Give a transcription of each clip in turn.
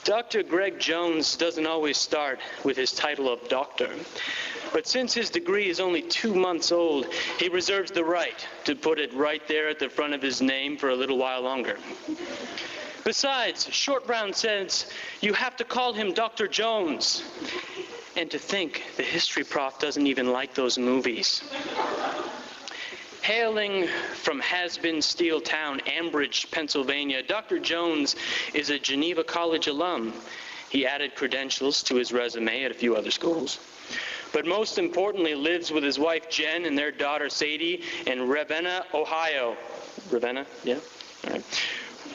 Dr. Greg Jones doesn't always start with his title of doctor. But since his degree is only 2 months old, he reserves the right to put it right there at the front of his name for a little while longer. Besides, Short Brown says you have to call him Dr. Jones. And to think, the history prof doesn't even like those movies. Hailing from has-been steel town Ambridge, Pennsylvania, Dr. Jones is a Geneva College alum. He added credentials to his resume at a few other schools. But most importantly, lives with his wife Jen and their daughter Sadie in Ravenna, Ohio. Ravenna? Yeah? All right.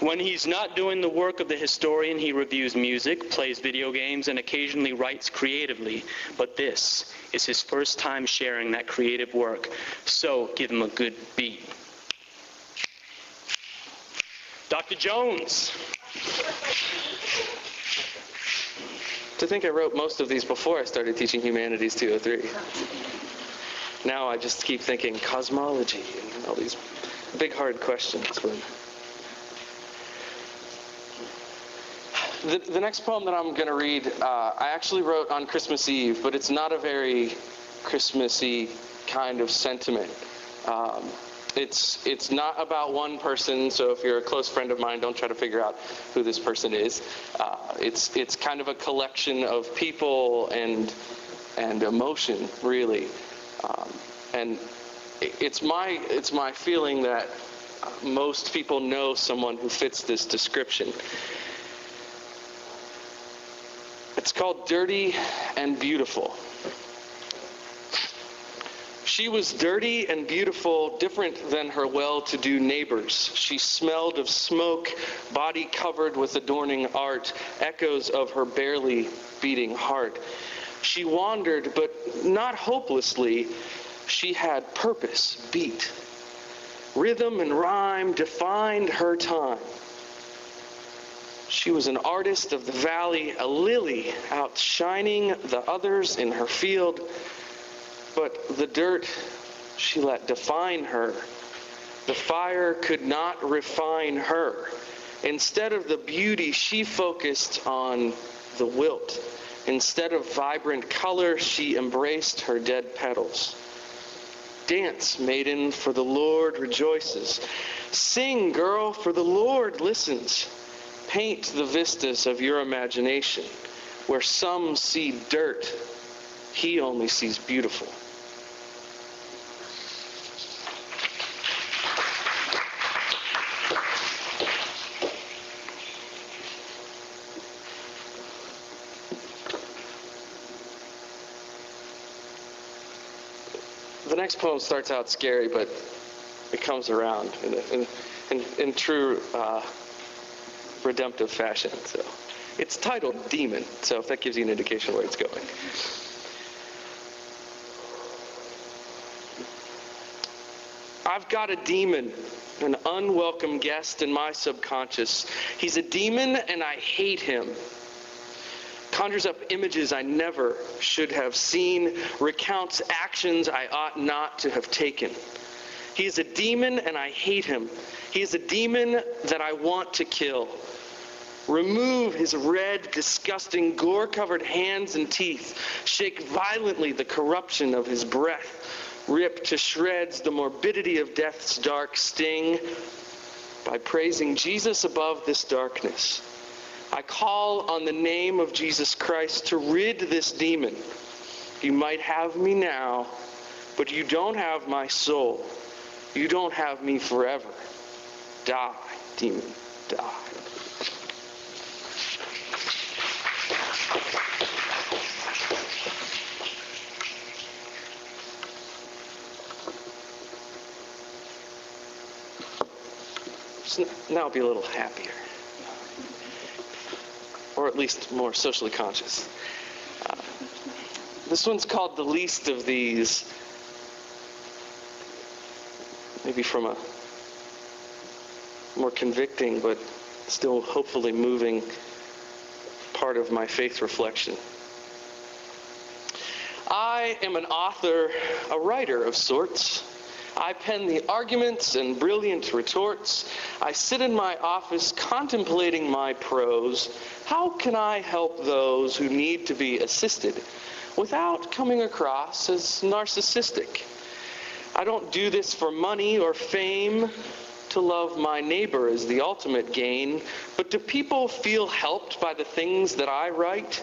When he's not doing the work of the historian, he reviews music, plays video games, and occasionally writes creatively. But this is his first time sharing that creative work, so give him a good beat. Dr. Jones. To think I wrote most of these before I started teaching Humanities 203. Now I just keep thinking cosmology and all these big hard questions. The next poem that I'm going to read, I actually wrote on Christmas Eve, but it's not a very Christmassy kind of sentiment. It's not about one person, so if you're a close friend of mine, don't try to figure out who this person is. It's kind of a collection of people and emotion, really. And it's my feeling that most people know someone who fits this description. It's called Dirty and Beautiful. She was dirty and beautiful, different than her well-to-do neighbors. She smelled of smoke, body covered with adorning art, echoes of her barely beating heart. She wandered, but not hopelessly. She had purpose beat. Rhythm and rhyme defined her time. She was an artist of the valley, a lily outshining the others in her field. But the dirt she let define her. The fire could not refine her. Instead of the beauty, she focused on the wilt. Instead of vibrant color, she embraced her dead petals. Dance, maiden, for the Lord rejoices. Sing, girl, for the Lord listens. Paint the vistas of your imagination. Where some see dirt, he only sees beautiful. The next poem starts out scary, but it comes around in true redemptive fashion. So it's titled Demon, so if that gives you an indication where it's going. I've got a demon, an unwelcome guest in my subconscious. He's a demon and I hate him. Conjures up images I never should have seen, recounts actions I ought not to have taken. He is a demon and I hate him. He is a demon that I want to kill. Remove his red, disgusting, gore-covered hands and teeth. Shake violently the corruption of his breath. Rip to shreds the morbidity of death's dark sting. By praising Jesus above this darkness, I call on the name of Jesus Christ to rid this demon. You might have me now, but you don't have my soul. You don't have me forever. Die, demon, die. Now be a little happier. Or at least more socially conscious. This one's called The Least of These. Maybe from a more convicting but still hopefully moving part of my faith reflection. I am an author, a writer of sorts. I pen the arguments and brilliant retorts. I sit in my office contemplating my prose. How can I help those who need to be assisted without coming across as narcissistic? I don't do this for money or fame. To love my neighbor is the ultimate gain. But do people feel helped by the things that I write?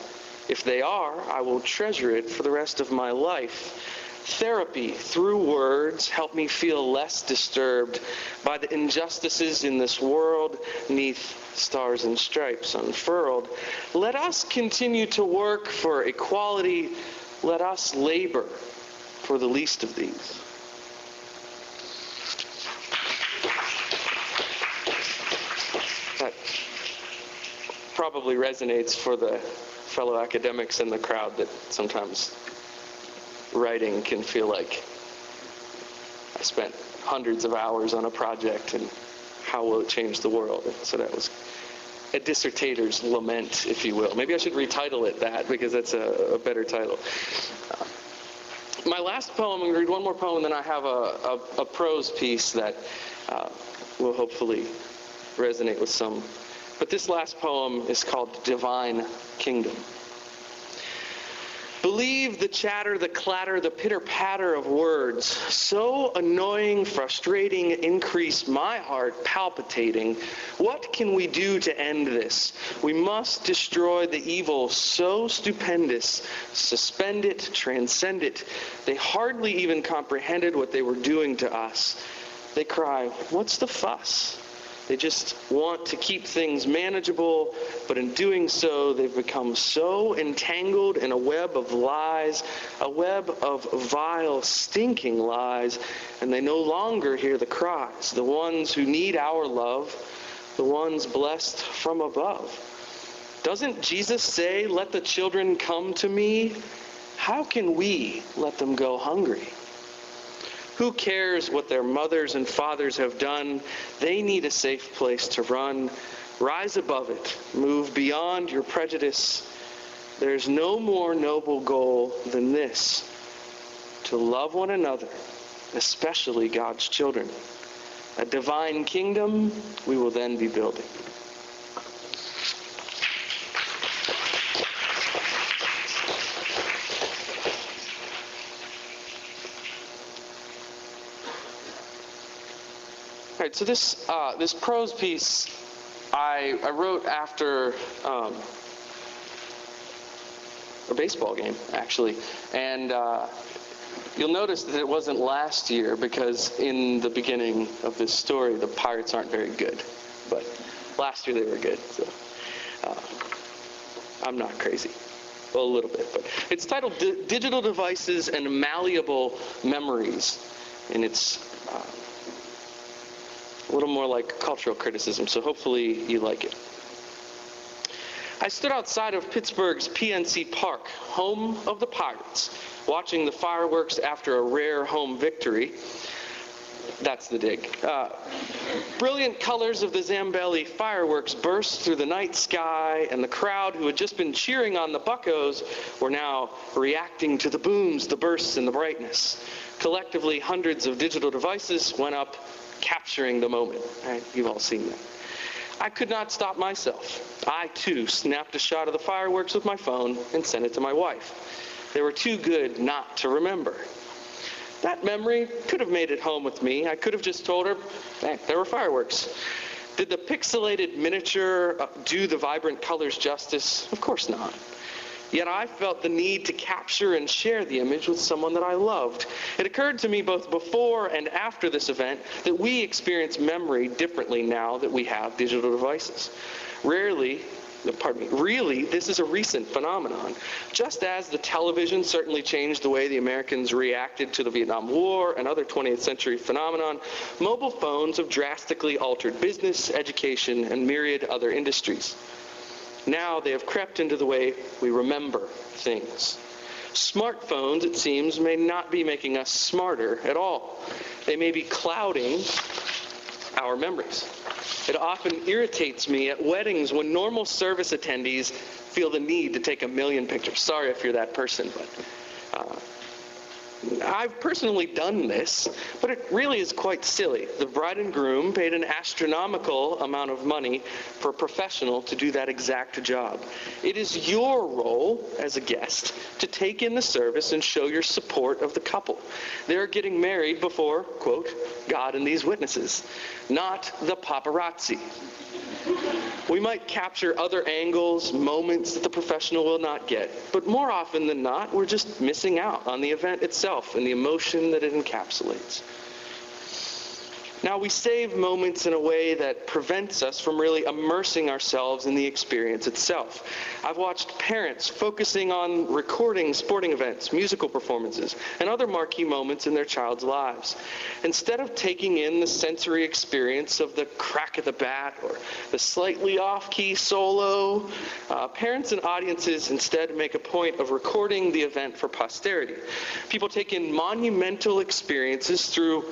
If they are, I will treasure it for the rest of my life. Therapy through words help me feel less disturbed by the injustices in this world, 'neath stars and stripes unfurled. Let us continue to work for equality. Let us labor for the least of these. That probably resonates for the fellow academics in the crowd, that sometimes writing can feel like I spent hundreds of hours on a project and how will it change the world? So that was a dissertator's lament, if you will. Maybe I should retitle it that, because that's a better title. My last poem, I'm going to read one more poem, and then I have a prose piece that will hopefully resonate with some. But this last poem is called Divine Kingdom. Believe the chatter, the clatter, the pitter-patter of words, so annoying, frustrating, increase my heart palpitating. What can we do to end this? We must destroy the evil so stupendous, suspend it, transcend it. They hardly even comprehended what they were doing to us. They cry, "What's the fuss?" They just want to keep things manageable, but in doing so, they've become so entangled in a web of lies, a web of vile, stinking lies, and they no longer hear the cries, the ones who need our love, the ones blessed from above. Doesn't Jesus say, "Let the children come to me"? How can we let them go hungry? Who cares what their mothers and fathers have done? They need a safe place to run. Rise above it. Move beyond your prejudice. There's no more noble goal than this: to love one another, especially God's children. A divine kingdom we will then be building. All right, so this prose piece I wrote after a baseball game, actually, and you'll notice that it wasn't last year, because in the beginning of this story, the Pirates aren't very good, but last year they were good, so I'm not crazy. Well, a little bit, but it's titled Digital Devices and Malleable Memories, and it's a little more like cultural criticism, so hopefully you like it. I stood outside of Pittsburgh's PNC Park, home of the Pirates, watching the fireworks after a rare home victory. That's the dig. Brilliant colors of the Zambelli fireworks burst through the night sky, and the crowd who had just been cheering on the Buccos were now reacting to the booms, the bursts, and the brightness. Collectively, hundreds of digital devices went up, capturing the moment. Right? You've all seen that. I could not stop myself. I, too, snapped a shot of the fireworks with my phone and sent it to my wife. They were too good not to remember. That memory could have made it home with me. I could have just told her, hey, there were fireworks. Did the pixelated miniature do the vibrant colors justice? Of course not. Yet I felt the need to capture and share the image with someone that I loved. It occurred to me both before and after this event that we experience memory differently now that we have digital devices. Really, this is a recent phenomenon. Just as the television certainly changed the way the Americans reacted to the Vietnam War and other 20th century phenomenon, mobile phones have drastically altered business, education, and myriad other industries. Now they have crept into the way we remember things. Smartphones, it seems, may not be making us smarter at all. They may be clouding our memories. It often irritates me at weddings when normal service attendees feel the need to take a million pictures. Sorry if you're that person, but I've personally done this, but it really is quite silly. The bride and groom paid an astronomical amount of money for a professional to do that exact job. It is your role as a guest to take in the service and show your support of the couple. They're getting married before, quote, God and these witnesses, not the paparazzi. We might capture other angles, moments that the professional will not get, but more often than not, we're just missing out on the event itself and the emotion that it encapsulates. Now, we save moments in a way that prevents us from really immersing ourselves in the experience itself. I've watched parents focusing on recording sporting events, musical performances, and other marquee moments in their child's lives. Instead of taking in the sensory experience of the crack of the bat or the slightly off-key solo, parents and audiences instead make a point of recording the event for posterity. People take in monumental experiences through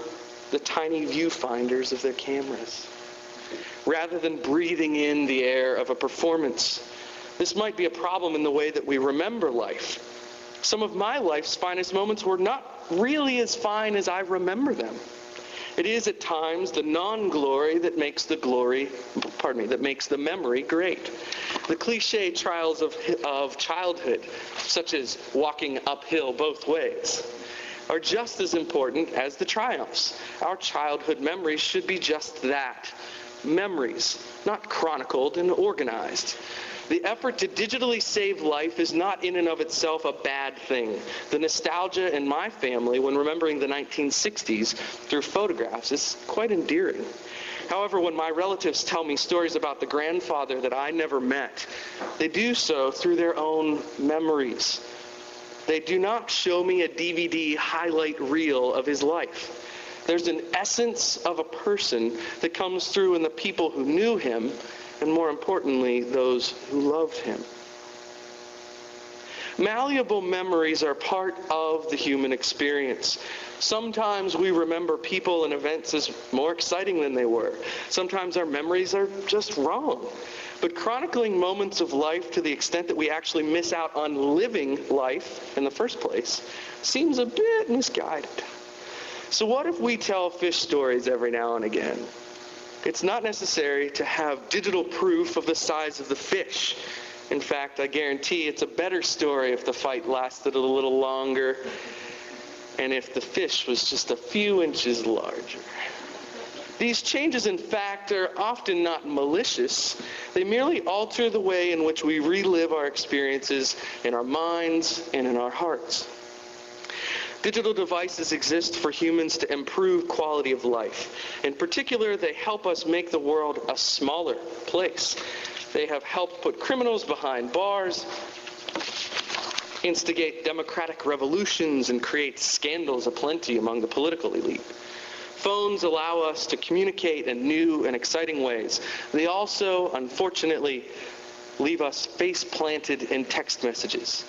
the tiny viewfinders of their cameras, rather than breathing in the air of a performance. This might be a problem in the way that we remember life. Some of my life's finest moments were not really as fine as I remember them. It is at times the non-glory that makes the memory great. The cliche trials of childhood, such as walking uphill both ways, are just as important as the triumphs. Our childhood memories should be just that, memories, not chronicled and organized. The effort to digitally save life is not in and of itself a bad thing. The nostalgia in my family when remembering the 1960s through photographs is quite endearing. However, when my relatives tell me stories about the grandfather that I never met, they do so through their own memories. They do not show me a DVD highlight reel of his life. There's an essence of a person that comes through in the people who knew him, and more importantly, those who loved him. Malleable memories are part of the human experience. Sometimes we remember people and events as more exciting than they were. Sometimes our memories are just wrong. But chronicling moments of life to the extent that we actually miss out on living life in the first place seems a bit misguided. So what if we tell fish stories every now and again? It's not necessary to have digital proof of the size of the fish. In fact, I guarantee it's a better story if the fight lasted a little longer and if the fish was just a few inches larger. These changes, in fact, are often not malicious. They merely alter the way in which we relive our experiences in our minds and in our hearts. Digital devices exist for humans to improve quality of life. In particular, they help us make the world a smaller place. They have helped put criminals behind bars, instigate democratic revolutions, and create scandals aplenty among the political elite. Phones allow us to communicate in new and exciting ways. They also, unfortunately, leave us face-planted in text messages.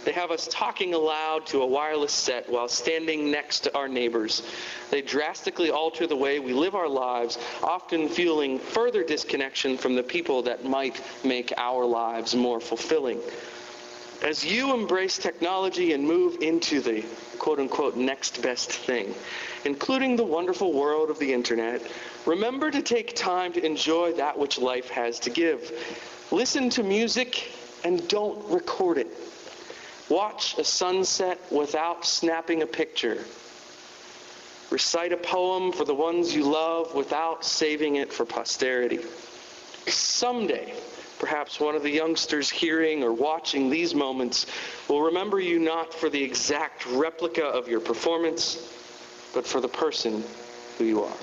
They have us talking aloud to a wireless set while standing next to our neighbors. They drastically alter the way we live our lives, often fueling further disconnection from the people that might make our lives more fulfilling. As you embrace technology and move into the quote-unquote next best thing, including the wonderful world of the internet, remember to take time to enjoy that which life has to give. Listen to music and don't record it. Watch a sunset without snapping a picture. Recite a poem for the ones you love without saving it for posterity. Someday, perhaps one of the youngsters hearing or watching these moments will remember you not for the exact replica of your performance, but for the person who you are.